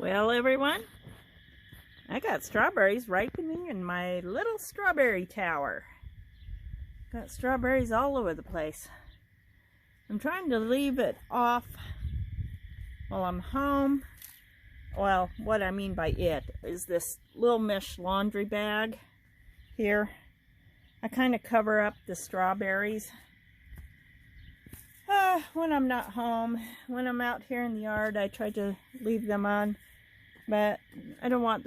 Well, everyone, I got strawberries ripening in my little strawberry tower. Got strawberries all over the place. I'm trying to leave it off while I'm home. Well, what I mean by it is this little mesh laundry bag here. I kind of cover up the strawberries when I'm not home. When I'm out here in the yard, I try to leave them on, but I don't want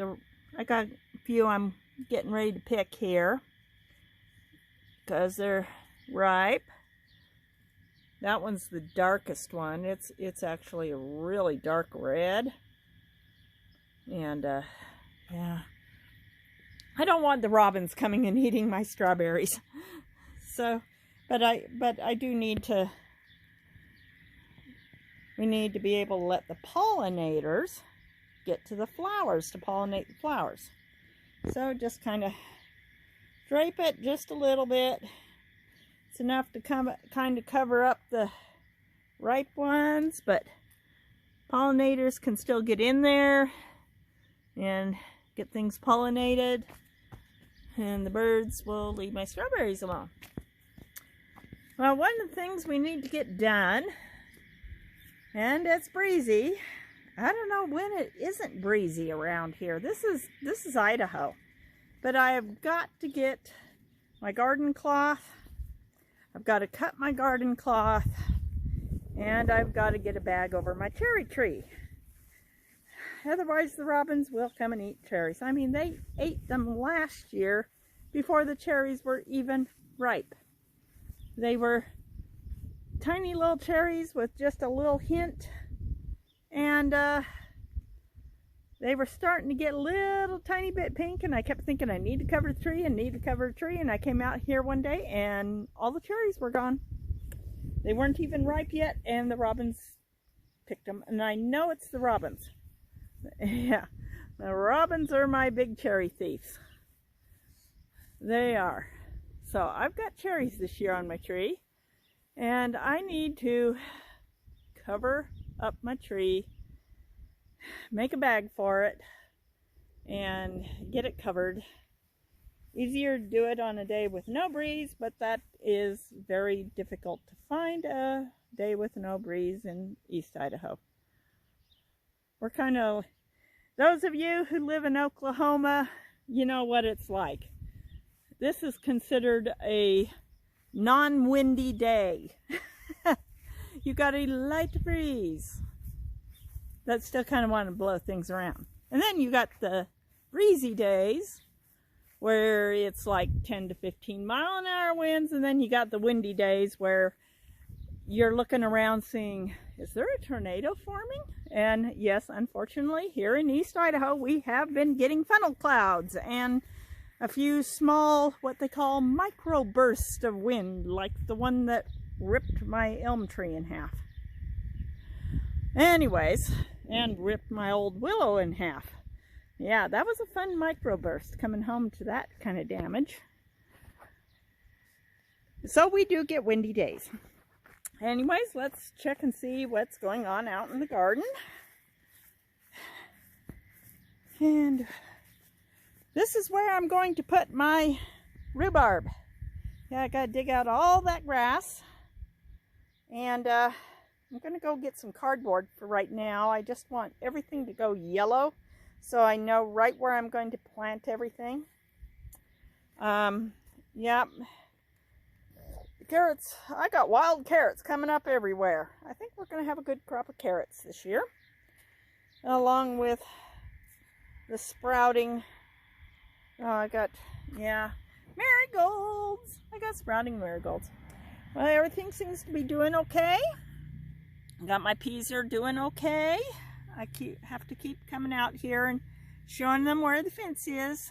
I got a few I'm getting ready to pick here because they're ripe. That one's the darkest one. It's actually a really dark red. And yeah, I don't want the robins coming and eating my strawberries. So, but I do need to. We need to be able to let the pollinators get to the flowers to pollinate the flowers. So just kind of drape it just a little bit. It's enough to kind of cover up the ripe ones, but pollinators can still get in there and get things pollinated, and the birds will leave my strawberries alone. Well, one of the things we need to get done, and it's breezy. I don't know when it isn't breezy around here. This is Idaho, but I have got to get my garden cloth. I've got to cut my garden cloth, and I've got to get a bag over my cherry tree. Otherwise, the robins will come and eat cherries. I mean, they ate them last year before the cherries were even ripe. They were tiny little cherries with just a little hint, and they were starting to get a little tiny bit pink, and I kept thinking I need to cover the tree and I came out here one day and all the cherries were gone. They weren't even ripe yet, and the robins picked them, and I know it's the robins. Yeah, the robins are my big cherry thieves. They are. So I've got cherries this year on my tree, and I need to cover up my tree, make a bag for it, and get it covered. Easier to do it on a day with no breeze, but that is very difficult to find a day with no breeze in East Idaho. We're kind of, those of you who live in Oklahoma, you know what it's like. This is considered a non-windy day. You got a light breeze that still kind of want to blow things around. And then you got the breezy days where it's like 10 to 15 mile an hour winds, and then you got the windy days where you're looking around seeing, is there a tornado forming? And yes, unfortunately, here in East Idaho, we have been getting funnel clouds and a few small, what they call micro bursts of wind, like the one that ripped my elm tree in half. Anyways, and ripped my old willow in half. Yeah, that was a fun microburst, coming home to that kind of damage. So we do get windy days. Anyways, let's check and see what's going on out in the garden. And this is where I'm going to put my rhubarb. Yeah, I gotta dig out all that grass. And I'm gonna go get some cardboard for right now. I just want everything to go yellow, so I know right where I'm going to plant everything. Yeah, carrots, I got wild carrots coming up everywhere. I think we're going to have a good crop of carrots this year, along with the sprouting. Oh, I got, yeah, marigolds. I got sprouting marigolds. Well, everything seems to be doing okay. Got my peas are doing okay. I have to keep coming out here and showing them where the fence is,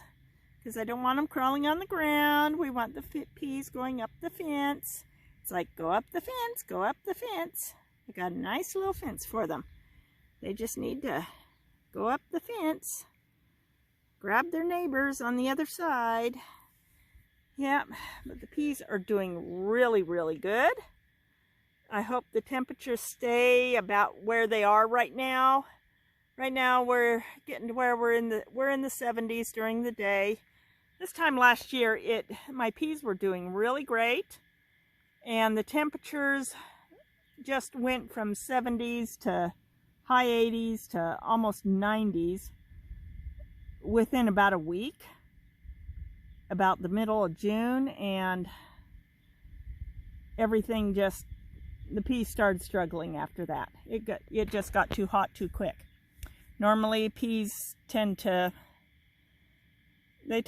because I don't want them crawling on the ground. We want the peas going up the fence. It's like, go up the fence, go up the fence. I got a nice little fence for them. They just need to go up the fence, grab their neighbors on the other side. Yeah, but the peas are doing really, really good. I hope the temperatures stay about where they are right now. Right now we're getting to where we're in the 70s during the day. This time last year, my peas were doing really great, and the temperatures just went from 70s to high 80s to almost 90s within about a week, about the middle of June, and everything the peas started struggling after that. It just got too hot too quick. Normally peas tend to like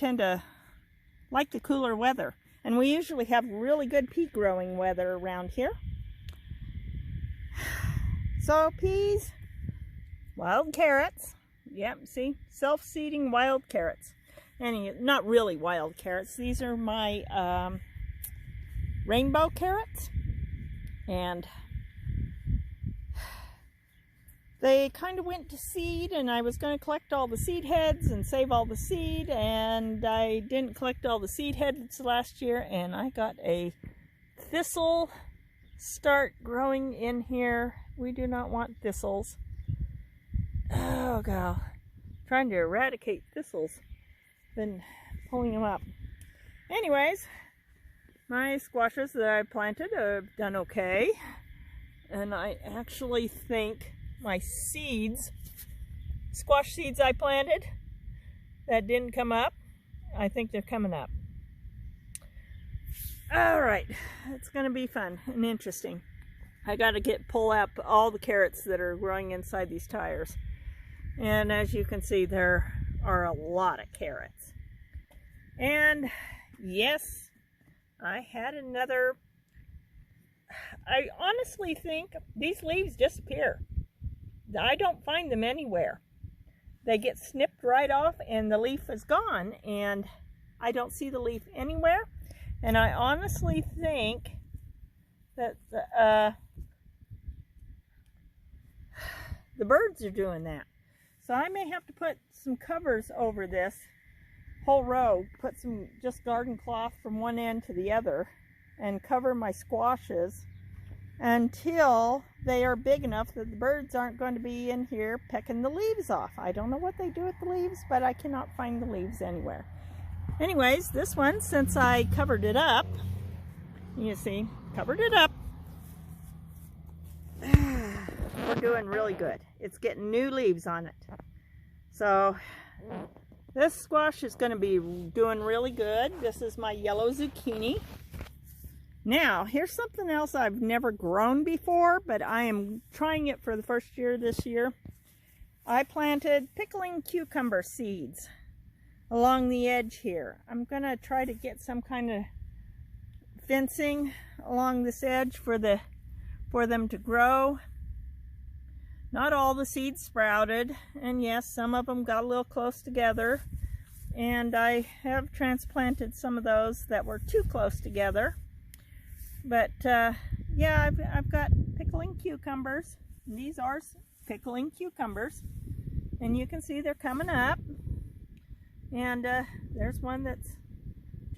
the cooler weather, and we usually have really good pea growing weather around here. So peas, wild carrots, yep, see, self-seeding wild carrots. Not really wild carrots, these are my rainbow carrots, and they kind of went to seed, and I was going to collect all the seed heads and save all the seed, and I didn't collect all the seed heads last year, and I got a thistle start growing in here. We do not want thistles. Oh god, trying to eradicate thistles. Been pulling them up. Anyways, my squashes that I planted have done okay, and I actually think my squash seeds I planted that didn't come up, I think they're coming up. All right, it's going to be fun and interesting. I got to pull up all the carrots that are growing inside these tires, and as you can see, there are a lot of carrots. And yes, I had another. I honestly think these leaves disappear. I don't find them anywhere. They get snipped right off and the leaf is gone, and I don't see the leaf anywhere. And I honestly think that the birds are doing that. So I may have to put some covers over this whole row, put some just garden cloth from one end to the other, and cover my squashes until they are big enough that the birds aren't going to be in here pecking the leaves off. I don't know what they do with the leaves, but I cannot find the leaves anywhere. Anyways, this one, since I covered it up, you see, covered it up, we're doing really good. It's getting new leaves on it. So this squash is going to be doing really good. This is my yellow zucchini. Now, here's something else I've never grown before, but I am trying it for the first year this year. I planted pickling cucumber seeds along the edge here. I'm going to try to get some kind of fencing along this edge for them to grow. Not all the seeds sprouted, and yes, some of them got a little close together, and I have transplanted some of those that were too close together. But yeah, I've got pickling cucumbers. These are pickling cucumbers, and you can see they're coming up. And there's one that's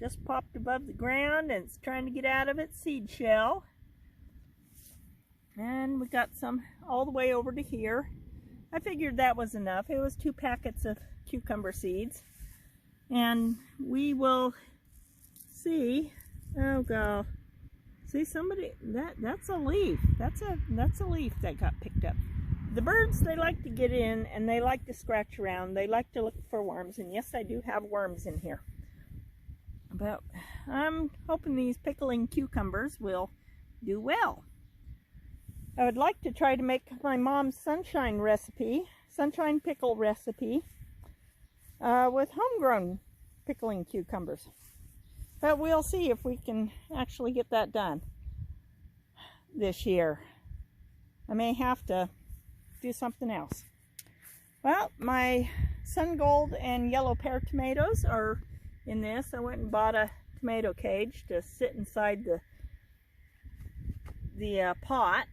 just popped above the ground and it's trying to get out of its seed shell. And we got some all the way over to here. I figured that was enough. It was 2 packets of cucumber seeds. And we will see. Oh god. See, somebody, that's a leaf. That's a leaf that got picked up. The birds, they like to get in and they like to scratch around. They like to look for worms, and yes, I do have worms in here. But I'm hoping these pickling cucumbers will do well. I would like to try to make my mom's sunshine pickle recipe, with homegrown pickling cucumbers. But we'll see if we can actually get that done this year. I may have to do something else. Well, my sun gold and yellow pear tomatoes are in this. I went and bought a tomato cage to sit inside the pot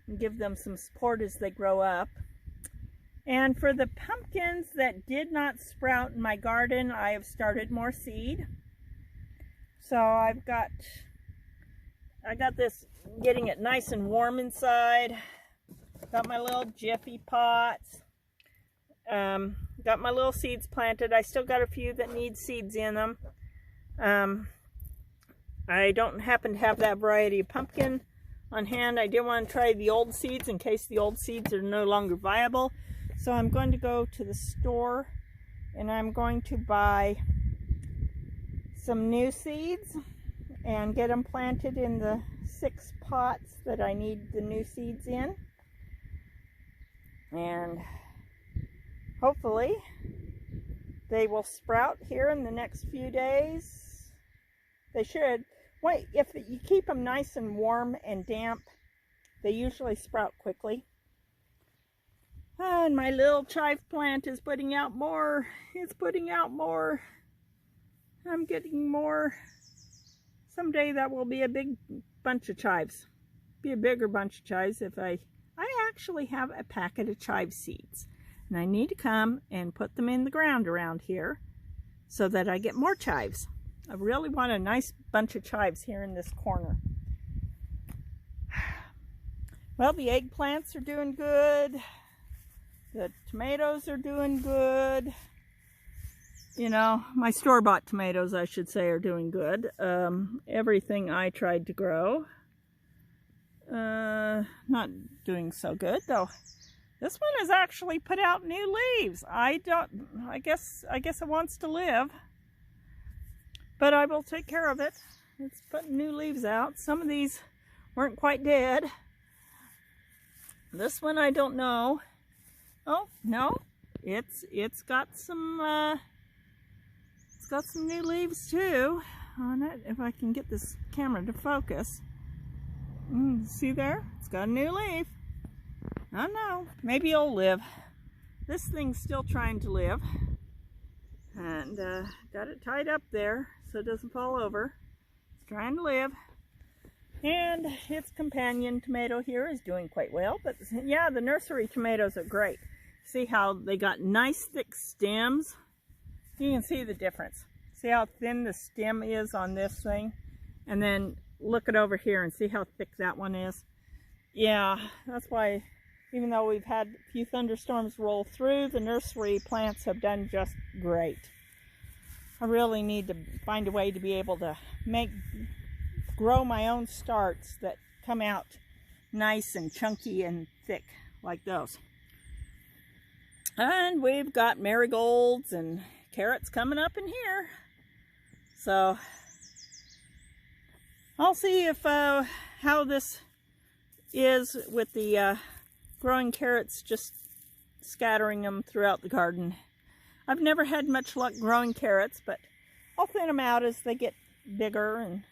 and give them some support as they grow up. And for the pumpkins that did not sprout in my garden, I have started more seed. So I got this, getting it nice and warm inside. Got my little jiffy pots. Got my little seeds planted. I still got a few that need seeds in them. I don't happen to have that variety of pumpkin on hand. I did want to try the old seeds in case the old seeds are no longer viable. So I'm going to go to the store and I'm going to buy some new seeds and get them planted in the 6 pots that I need the new seeds in. And hopefully they will sprout here in the next few days. They should. Wait, if you keep them nice and warm and damp, they usually sprout quickly. And my little chive plant is putting out more. It's putting out more. I'm getting more. Someday that will be a big bunch of chives. Be a bigger bunch of chives if I actually have a packet of chive seeds. And I need to come and put them in the ground around here so that I get more chives. I really want a nice bunch of chives here in this corner. Well, the eggplants are doing good. The tomatoes are doing good. You know, my store-bought tomatoes, I should say, are doing good. Everything I tried to grow, not doing so good, though. This one has actually put out new leaves. I guess it wants to live. But I will take care of it. It's putting new leaves out. Some of these weren't quite dead. This one I don't know. Oh no, it's got some new leaves too on it. If I can get this camera to focus, see there? It's got a new leaf. I don't know. Maybe it'll live. This thing's still trying to live. And got it tied up there so it doesn't fall over. It's trying to live. And its companion tomato here is doing quite well. But yeah, the nursery tomatoes are great. See how they got nice thick stems? You can see the difference. See how thin the stem is on this thing? And then look it over here and see how thick that one is. Yeah, that's why, even though we've had a few thunderstorms roll through, the nursery plants have done just great. I really need to find a way to be able to grow my own starts that come out nice and chunky and thick like those. And we've got marigolds and carrots coming up in here. So I'll see if how this is with the growing carrots, just scattering them throughout the garden. I've never had much luck growing carrots, but I'll thin them out as they get bigger and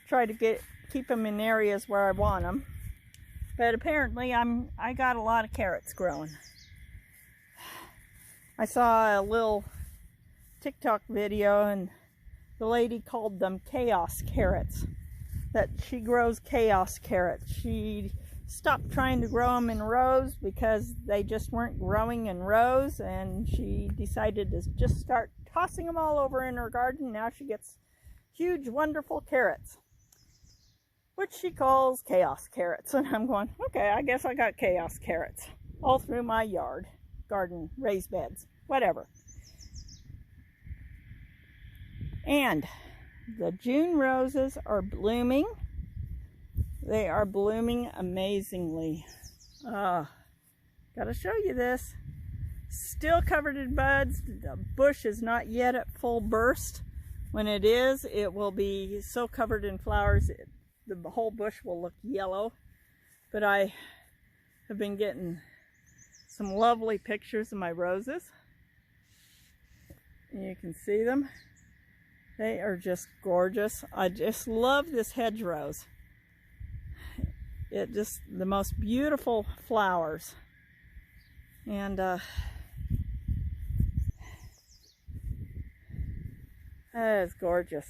try to keep them in areas where I want them. But apparently I got a lot of carrots growing. I saw a little TikTok video and the lady called them chaos carrots. That she grows chaos carrots. She stopped trying to grow them in rows because they just weren't growing in rows, and she decided to just start tossing them all over in her garden. Now she gets huge, wonderful carrots, which she calls chaos carrots. And I'm going, okay, I guess I got chaos carrots all through my yard, garden, raised beds, whatever. And the June roses are blooming. They are blooming amazingly. Gotta show you this. Still covered in buds. The bush is not yet at full burst. When it is, it will be so covered in flowers, the whole bush will look yellow. But I have been getting some lovely pictures of my roses. You can see them. They are just gorgeous. I just love this hedge rose. It just, the most beautiful flowers. And that is gorgeous.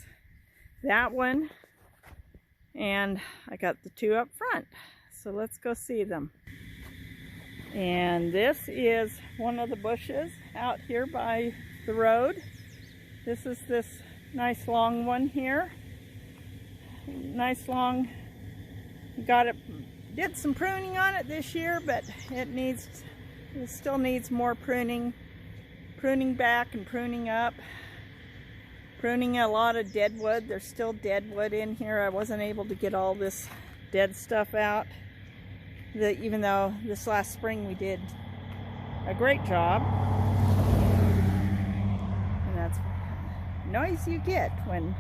That one, and I got the two up front. So let's go see them. And this is one of the bushes out here by the road. This is this nice long one here. Nice long, got it did some pruning on it this year, but it still needs more pruning. Pruning back and pruning up. Pruning a lot of dead wood. There's still dead wood in here. I wasn't able to get all this dead stuff out. Even though this last spring we did a great job. And that's the noise you get when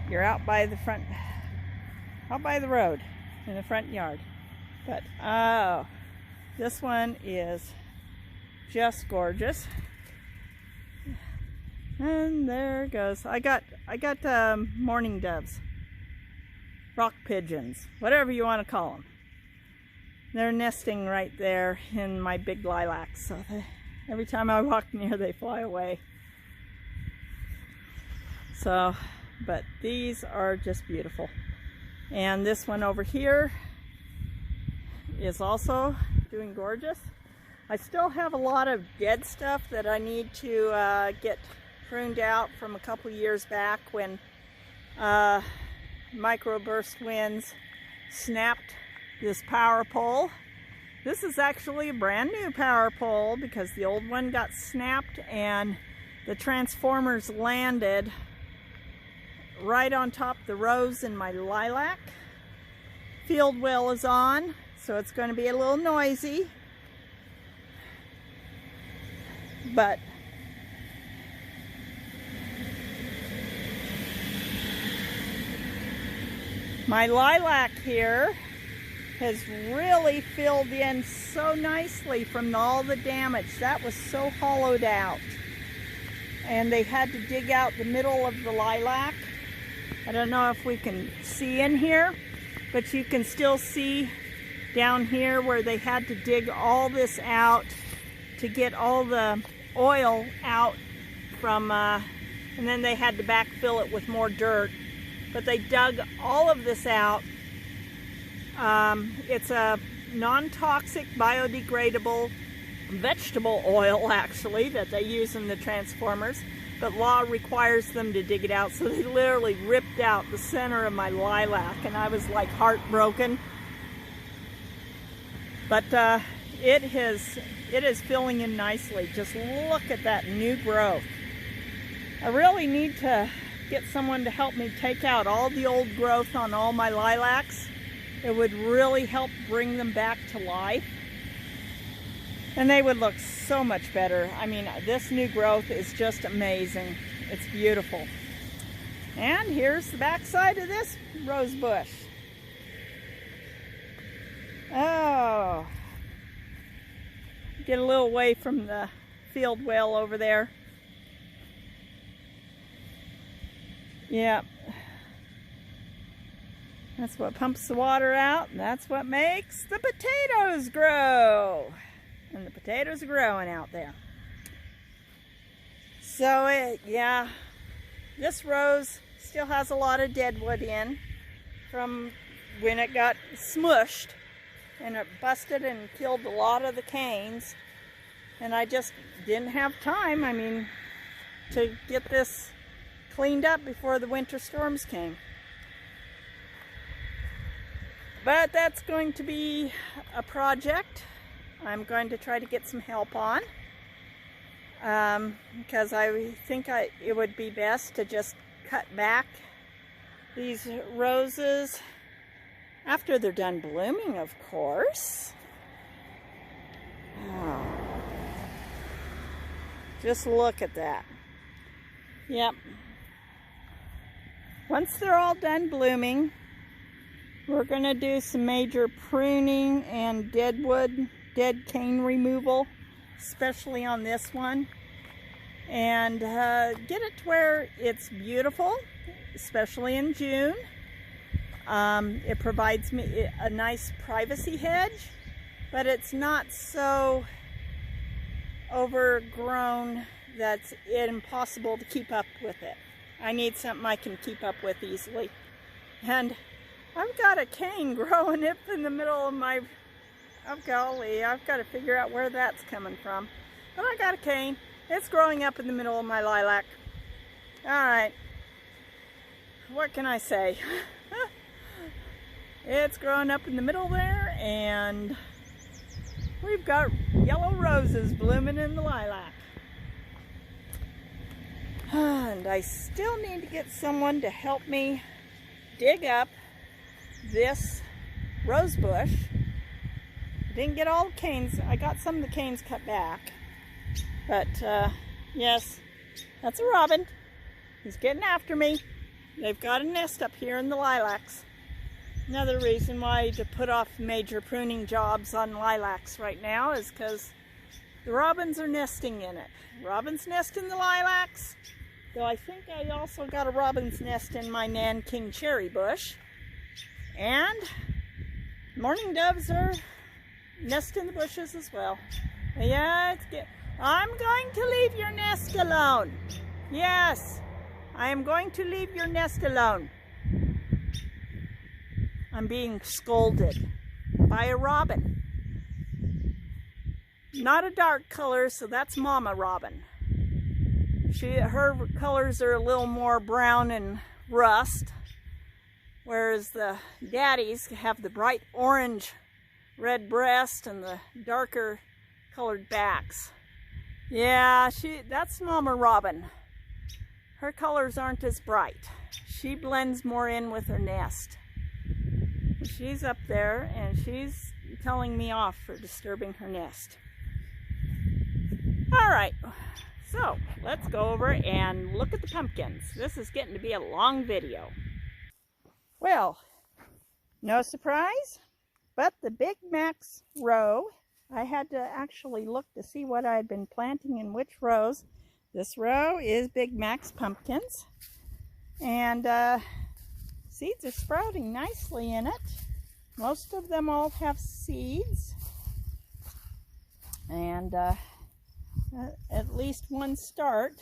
you're out by the road in the front yard. But oh, this one is just gorgeous. And there it goes. I got mourning doves, rock pigeons, whatever you want to call them. They're nesting right there in my big lilacs, so every time I walk near they fly away. So, but these are just beautiful. And this one over here is also doing gorgeous. I still have a lot of dead stuff that I need to get pruned out from a couple years back when microburst winds snapped this power pole. This is actually a brand new power pole because the old one got snapped and the transformers landed right on top of the rose in my lilac. Field wheel is on, so it's going to be a little noisy, but my lilac here has really filled in so nicely from all the damage. That was so hollowed out. And they had to dig out the middle of the lilac. I don't know if we can see in here, but you can still see down here where they had to dig all this out to get all the oil out from, and then they had to backfill it with more dirt. But they dug all of this out. It's a non-toxic, biodegradable vegetable oil, actually, that they use in the transformers. But law requires them to dig it out, so they literally ripped out the center of my lilac, and I was like heartbroken. But it is filling in nicely. Just look at that new growth. I really need to get someone to help me take out all the old growth on all my lilacs. It would really help bring them back to life. And they would look so much better. I mean, this new growth is just amazing. It's beautiful. And here's the back side of this rose bush. Oh. Get a little away from the field well over there. Yep. That's what pumps the water out, and that's what makes the potatoes grow. And the potatoes are growing out there. So, yeah, this rose still has a lot of dead wood in from when it got smushed, and it busted and killed a lot of the canes. And I just didn't have time, I mean, to get this cleaned up before the winter storms came. But that's going to be a project I'm going to try to get some help on, because I think it would be best to just cut back these roses after they're done blooming, of course. Oh. Just look at that. Yep. Once they're all done blooming, we're going to do some major pruning and dead cane removal, especially on this one, and get it to where it's beautiful, especially in June. It provides me a nice privacy hedge, but it's not so overgrown that's impossible to keep up with it. I need something I can keep up with easily. And I've got a cane growing up in the middle of my, oh golly, I've got to figure out where that's coming from. But I got a cane. It's growing up in the middle of my lilac. All right. What can I say? It's growing up in the middle there, and we've got yellow roses blooming in the lilac. And I still need to get someone to help me dig up this rose bush. I didn't get all the canes. I got some of the canes cut back. But yes, that's a robin. He's getting after me. They've got a nest up here in the lilacs. Another reason why to put off major pruning jobs on lilacs right now is because the robins are nesting in it. Robins nest in the lilacs, though I think I also got a robin's nest in my Nanking cherry bush. And mourning doves are nest in the bushes as well. Yeah, it's good. I'm going to leave your nest alone. Yes, I am going to leave your nest alone. I'm being scolded by a robin. Not a dark color, so that's Mama Robin. Her colors are a little more brown and rust, whereas the daddies have the bright orange red breast and the darker colored backs. Yeah, that's Mama Robin. Her colors aren't as bright. She blends more in with her nest. She's up there and she's telling me off for disturbing her nest. All right, so let's go over and look at the pumpkins. This is getting to be a long video. Well, no surprise, but the Big Max row, I had to actually look to see what I had been planting in which rows. This row is Big Max pumpkins, and seeds are sprouting nicely in it. Most of them all have seeds, and at least one start.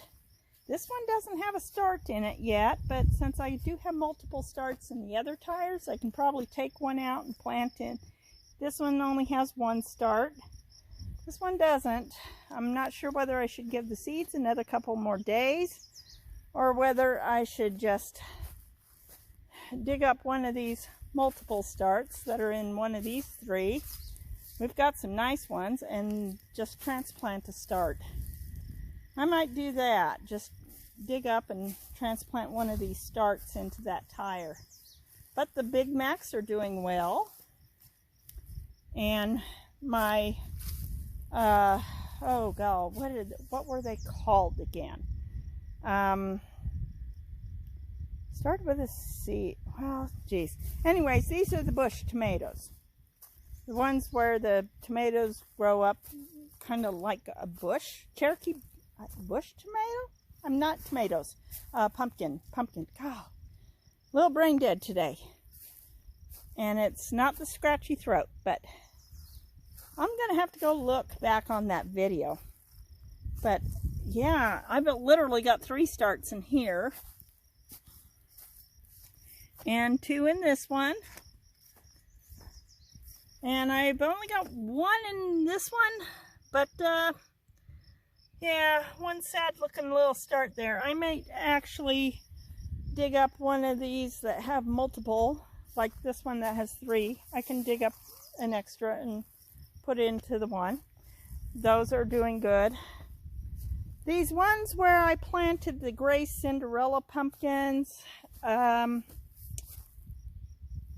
This one doesn't have a start in it yet, but since I do have multiple starts in the other tires, I can probably take one out and plant in. This one only has one start. This one doesn't. I'm not sure whether I should give the seeds another couple more days or whether I should just dig up one of these multiple starts that are in one of these three. We've got some nice ones, and just transplant a start. I might do that. Just dig up and transplant one of these starts into that tire. But the Big Macs are doing well. And my, oh God, what were they called again? Started with a C. Well, geez. Anyways, these are the bush tomatoes. The ones where the tomatoes grow up kind of like a bush. Cherokee bush tomato? I'm not tomatoes. Pumpkin. God, a little brain dead today. And it's not the scratchy throat, but I'm going to have to go look back on that video. But yeah, I've literally got 3 starts in here. And 2 in this one. And I've only got 1 in this one, but yeah, one sad looking little start there. I might actually dig up one of these that have multiple, like this one that has 3. I can dig up an extra and put it into the one. Those are doing good. These ones where I planted the gray Cinderella pumpkins,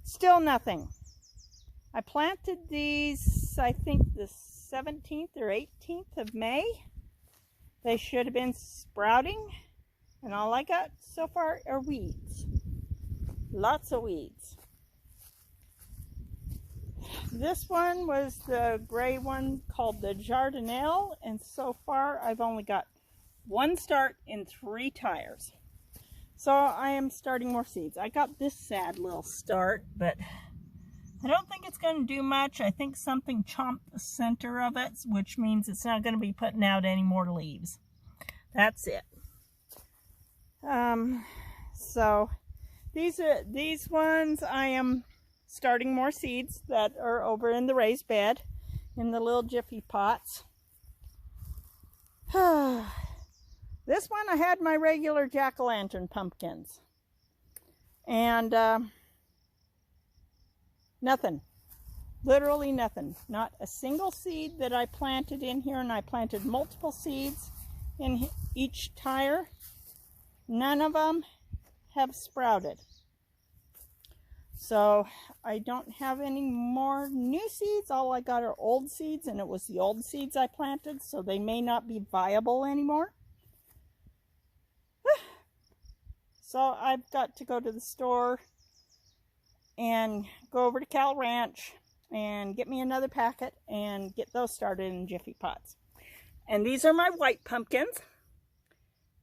still nothing. I planted these, I think, the 17th or 18th of May. They should have been sprouting, and all I got so far are weeds. Lots of weeds. This one was the gray one called the Jardinelle, and so far I've only got 1 start in 3 tires. So I am starting more seeds. I got this sad little start, but I don't think it's going to do much. I think something chomped the center of it, which means it's not going to be putting out any more leaves. That's it. So these ones I am starting more seeds that are over in the raised bed in the little jiffy pots. This one I had my regular jack-o'-lantern pumpkins. And Nothing. Literally nothing. Not a single seed that I planted in here, and I planted multiple seeds in each tire. None of them have sprouted. So I don't have any more new seeds. All I got are old seeds, and it was the old seeds I planted, so they may not be viable anymore. So I've got to go to the store and go over to Cal Ranch and get me another packet and get those started in Jiffy Pots. And these are my white pumpkins.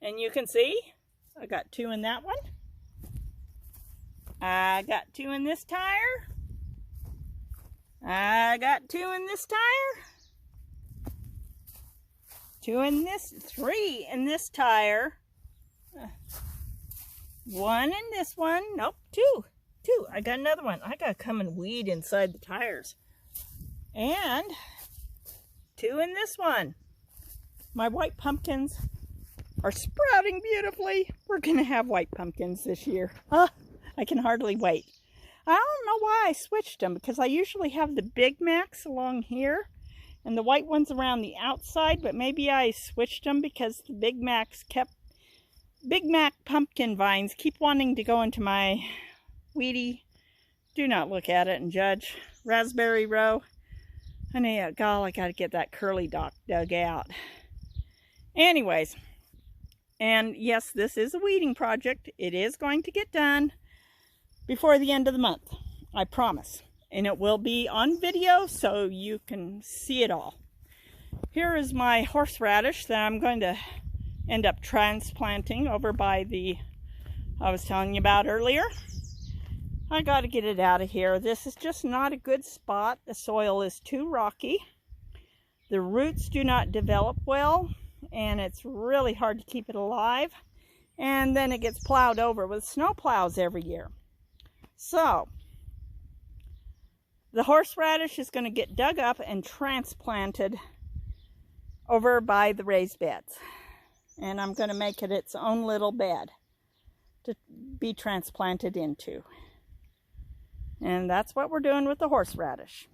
And you can see I got 2 in that one. I got 2 in this tire. I got 2 in this tire. 2 in this, 3 in this tire. 1 in this one. Nope, 2. I got another one. I gotta come and weed inside the tires. And 2 in this one. My white pumpkins are sprouting beautifully. We're gonna have white pumpkins this year. I can hardly wait. I don't know why I switched them, because I usually have the Big Macs along here and the white ones around the outside, but maybe I switched them because the Big Mac pumpkin vines keep wanting to go into my weedy, do not look at it and judge, raspberry row. Honey, God, I gotta get that curly dog dug out. Anyways, and yes, this is a weeding project. It is going to get done before the end of the month, I promise. And it will be on video so you can see it all. Here is my horseradish that I'm going to end up transplanting over by the, I was telling you about earlier. I got to get it out of here. This is just not a good spot. The soil is too rocky. The roots do not develop well, and it's really hard to keep it alive. And then it gets plowed over with snow plows every year. So the horseradish is going to get dug up and transplanted over by the raised beds. And I'm going to make it its own little bed to be transplanted into. And that's what we're doing with the horseradish.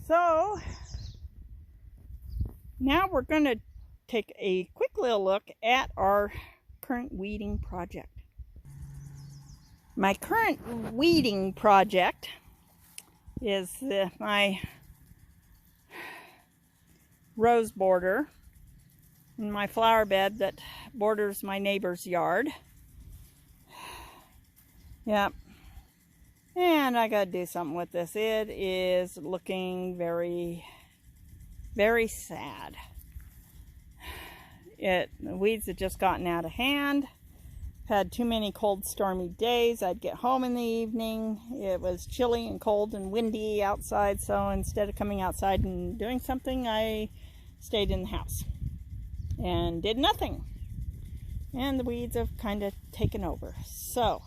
So now we're going to take a quick little look at our current weeding project. My current weeding project is my rose border in my flower bed that borders my neighbor's yard. Yep. And I gotta do something with this. It is looking very, very sad. The weeds have just gotten out of hand. Had too many cold, stormy days. I'd get home in the evening. It was chilly and cold and windy outside, so instead of coming outside and doing something, I stayed in the house and did nothing. And the weeds have kind of taken over. So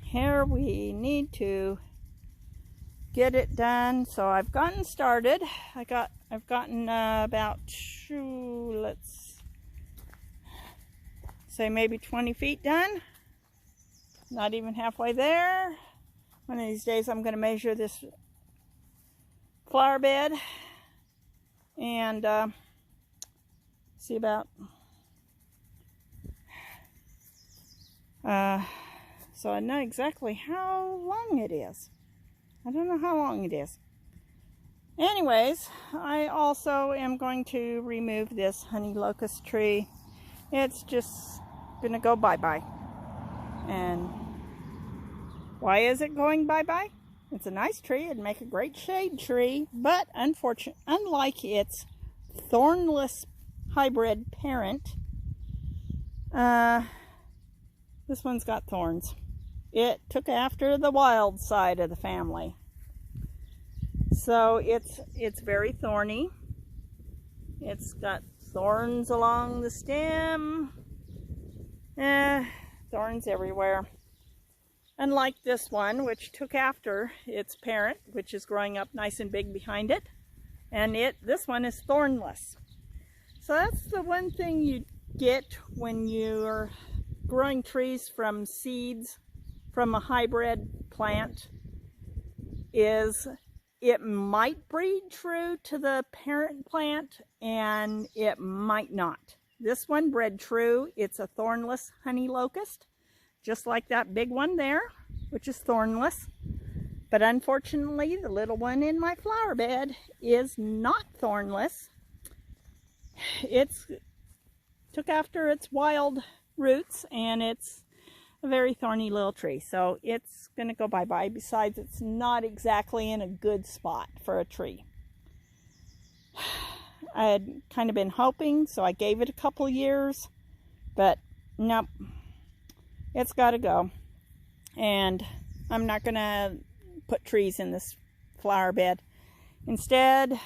here we need to get it done. So I've gotten started. I've gotten about, let's say maybe 20 feet done. Not even halfway there. One of these days I'm going to measure this flower bed and see about so I know exactly how long it is. I don't know how long it is. Anyways, I also am going to remove this honey locust tree. It's just gonna go bye-bye. And why is it going bye-bye? It's a nice tree. It'd make a great shade tree, but unfortunately, unlike its thornless hybrid parent, this one's got thorns. It took after the wild side of the family. So it's very thorny. It's got thorns along the stem. Thorns everywhere. Unlike this one, which took after its parent, which is growing up nice and big behind it. And this one is thornless. So that's the one thing you get when you're growing trees from seeds from a hybrid plant is it might breed true to the parent plant and it might not. This one bred true. It's a thornless honey locust, just like that big one there, which is thornless. But unfortunately, the little one in my flower bed is not thornless. It's took after its wild roots, and it's a very thorny little tree, so it's going to go bye-bye. Besides, it's not exactly in a good spot for a tree. I had kind of been hoping, so I gave it a couple years, but nope, it's got to go. And I'm not going to put trees in this flower bed. Instead,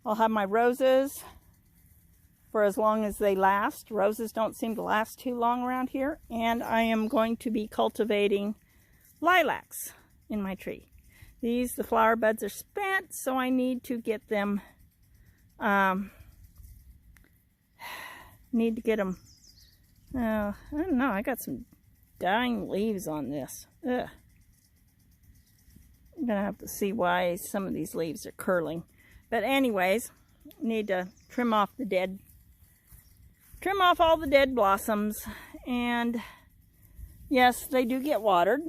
I'll have my roses for as long as they last. Roses don't seem to last too long around here. And I am going to be cultivating lilacs in my tree. The flower buds are spent, so I need to get them, I don't know, I got some dying leaves on this. Ugh. I'm gonna have to see why some of these leaves are curling. But anyways, need to trim off all the dead blossoms. And yes, they do get watered.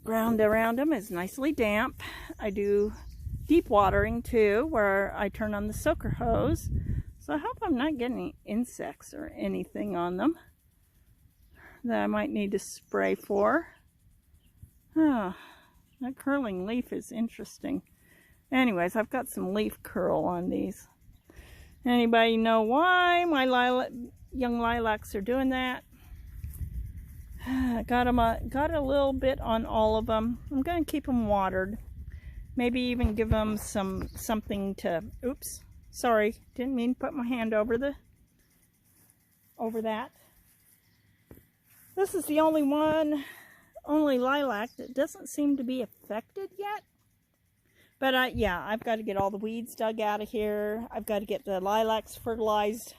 Ground around them is nicely damp. I do deep watering too, where I turn on the soaker hose. So I hope I'm not getting insects or anything on them that I might need to spray for. Oh, that curling leaf is interesting. Anyways, I've got some leaf curl on these. Anybody know why my young lilacs are doing that? I got a little bit on all of them. I'm going to keep them watered. Maybe even give them something to, oops, sorry, didn't mean to put my hand over that. This is the only lilac that doesn't seem to be affected yet. But yeah, I've got to get all the weeds dug out of here. I've got to get the lilacs fertilized.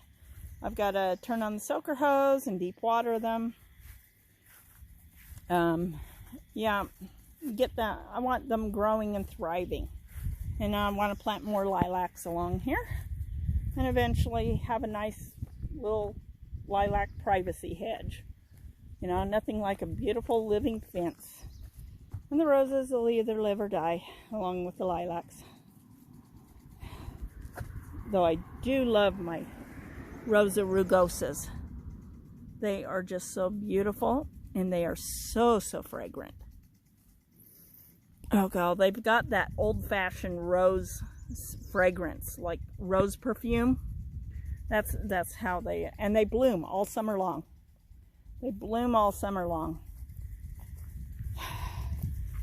I've got to turn on the soaker hose and deep water them. Yeah, get that. I want them growing and thriving. And I want to plant more lilacs along here. And eventually have a nice little lilac privacy hedge. You know, nothing like a beautiful living fence. And the roses will either live or die along with the lilacs. Though I do love my Rosa rugosas. They are just so beautiful, and they are so fragrant. Oh God, they've got that old-fashioned rose fragrance, like rose perfume. That's how they, and they bloom all summer long. They bloom all summer long.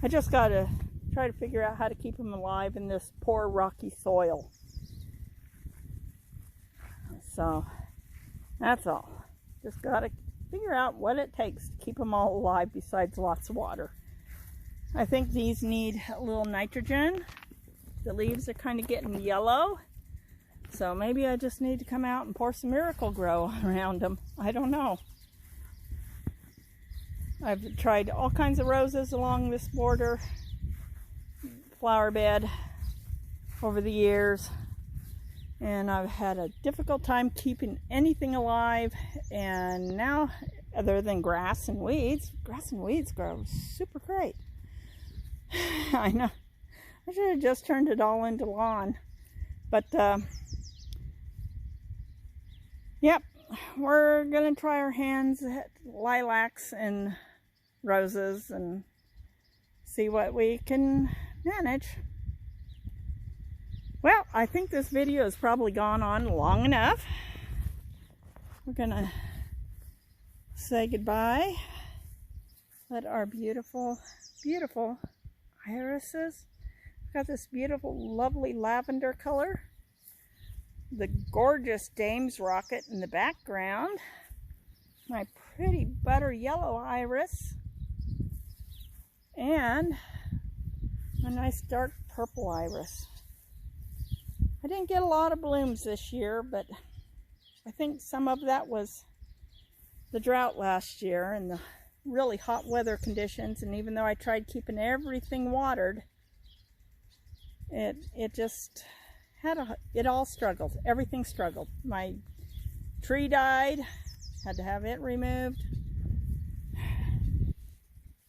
I just got to try to figure out how to keep them alive in this poor rocky soil. So, that's all. Just got to figure out what it takes to keep them all alive besides lots of water. I think these need a little nitrogen. The leaves are kind of getting yellow. So maybe I just need to come out and pour some Miracle-Gro around them. I don't know. I've tried all kinds of roses along this border flower bed over the years, and I've had a difficult time keeping anything alive. And now, other than grass and weeds grow super great. I know, I should have just turned it all into lawn, but yep, we're gonna try our hands at lilacs and roses and see what we can manage. Well, I think this video has probably gone on long enough. We're gonna say goodbye. Let our beautiful irises. I've got this beautiful, lovely lavender color. The gorgeous Dame's Rocket in the background. My pretty butter yellow iris. And a nice dark purple iris. I didn't get a lot of blooms this year, but I think some of that was the drought last year and the really hot weather conditions, and even though I tried keeping everything watered, it just it all struggled. Everything struggled. My tree died, had to have it removed,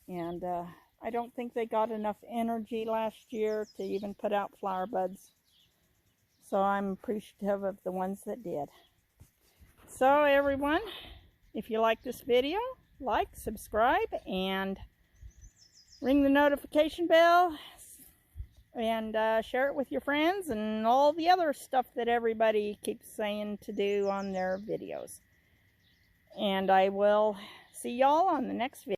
and I don't think they got enough energy last year to even put out flower buds, so I'm appreciative of the ones that did. So everyone, if you like this video, like, subscribe, and ring the notification bell, and share it with your friends and all the other stuff that everybody keeps saying to do on their videos. And I will see y'all on the next video.